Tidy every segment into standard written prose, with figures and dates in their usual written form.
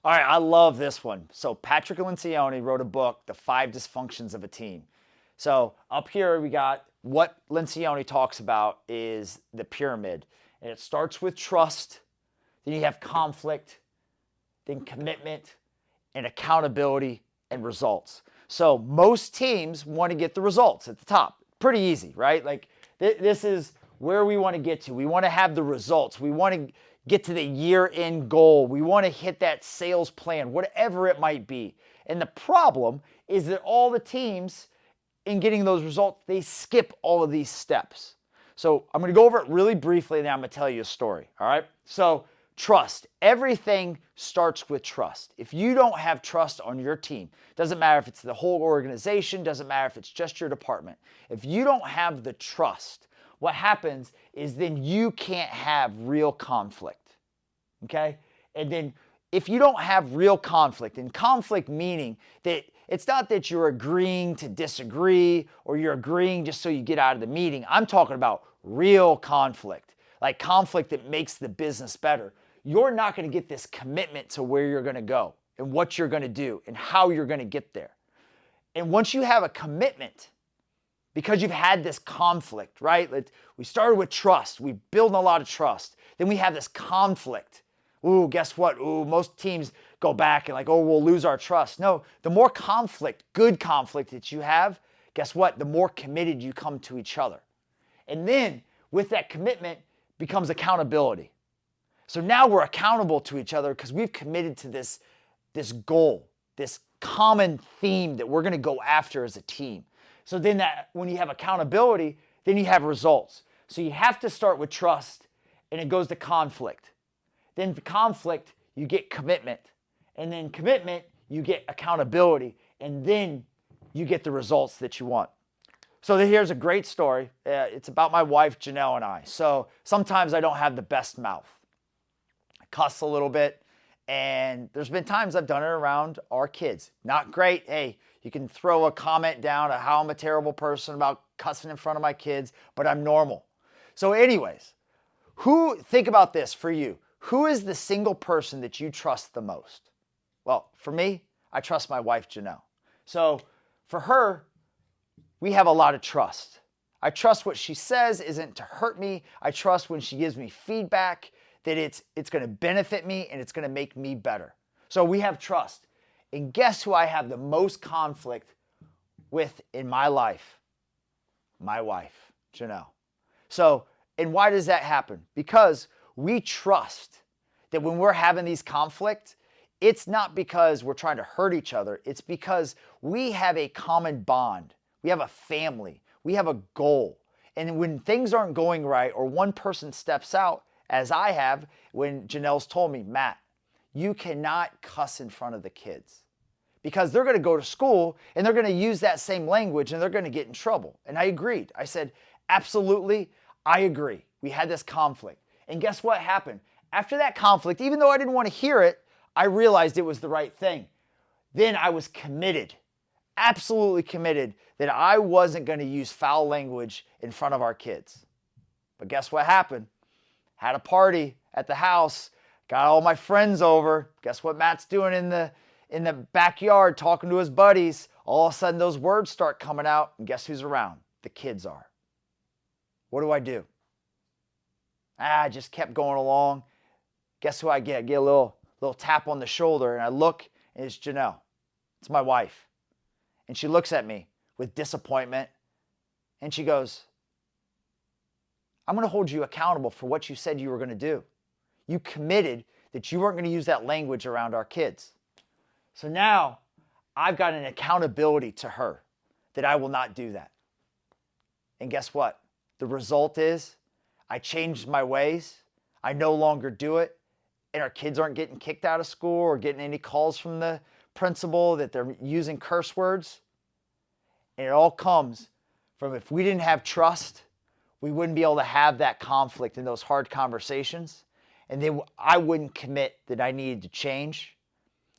All right, I love this one. So Patrick Lencioni wrote a book, The 5 Dysfunctions of a Team. So up here we got what Lencioni talks about is the pyramid. And it starts with trust, then you have conflict, then commitment, and accountability and results. So most teams want to get the results at the top. Pretty easy, right? Like this is where we want to get to. We want to have the results. We want to get to the year-end goal. We want to hit that sales plan, whatever it might be. And the problem is that all the teams in getting those results, they skip all of these steps. So I'm going to go over it really briefly, and then I'm going to tell you a story, all right? So trust. Everything starts with trust. If you don't have trust on your team, doesn't matter if it's the whole organization, doesn't matter if it's just your department. If you don't have the trust, what happens is then you can't have real conflict, okay? And then if you don't have real conflict, and conflict meaning that it's not that you're agreeing to disagree or you're agreeing just so you get out of the meeting. I'm talking about real conflict, like conflict that makes the business better. You're not going to get this commitment to where you're going to go and what you're going to do and how you're going to get there. And once you have a commitment, because you've had this conflict, right? We started with trust. We build a lot of trust. Then we have this conflict. Ooh, guess what? Ooh, most teams go back and like, oh, we'll lose our trust. No, the more conflict, good conflict that you have, guess what? The more committed you come to each other. And then with that commitment becomes accountability. So now we're accountable to each other because we've committed to this goal, this common theme that we're going to go after as a team. So then that when you have accountability, then you have results. So you have to start with trust, and it goes to conflict. Then for conflict, you get commitment. And then commitment, you get accountability. And then you get the results that you want. So here's a great story. It's about my wife, Janelle, and I. So sometimes I don't have the best mouth. I cuss a little bit. And there's been times I've done it around our kids. Not great. Hey, you can throw a comment down on how I'm a terrible person about cussing in front of my kids, but I'm normal. So anyways, think about this for you. Who is the single person that you trust the most? Well, for me, I trust my wife, Janelle. So for her, we have a lot of trust. I trust what she says isn't to hurt me. I trust when she gives me feedback that it's going to benefit me and it's going to make me better. So we have trust. And guess who I have the most conflict with in my life? My wife, Janelle. So, and why does that happen? Because we trust that when we're having these conflicts, it's not because we're trying to hurt each other. It's because we have a common bond. We have a family. We have a goal. And when things aren't going right or one person steps out, as I have when Janelle's told me, Matt, you cannot cuss in front of the kids because they're going to go to school and they're going to use that same language and they're going to get in trouble. And I agreed. I said, absolutely, I agree. We had this conflict. And guess what happened? After that conflict, even though I didn't want to hear it, I realized it was the right thing. Then I was committed, absolutely committed that I wasn't going to use foul language in front of our kids. But guess what happened? Had a party at the house, got all my friends over. Guess what Matt's doing in the backyard talking to his buddies? All of a sudden those words start coming out, and guess who's around? The kids are. What do? I just kept going along. Guess who I get? I get a little tap on the shoulder, and I look, and it's Janelle. It's my wife. And she looks at me with disappointment, and she goes, I'm going to hold you accountable for what you said you were going to do. You committed that you weren't going to use that language around our kids. So now I've got an accountability to her that I will not do that. And guess what? The result is I changed my ways. I no longer do it. And our kids aren't getting kicked out of school or getting any calls from the principal that they're using curse words. And it all comes from if we didn't have trust, we wouldn't be able to have that conflict and those hard conversations. And then I wouldn't commit that I needed to change.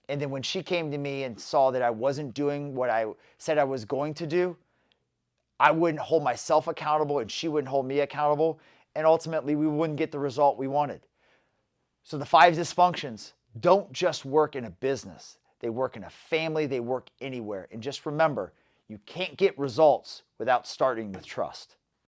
And then when she came to me and saw that I wasn't doing what I said I was going to do, I wouldn't hold myself accountable and she wouldn't hold me accountable. And ultimately, we wouldn't get the result we wanted. So the 5 dysfunctions: don't just work in a business. They work in a family, they work anywhere. And just remember, you can't get results without starting with trust.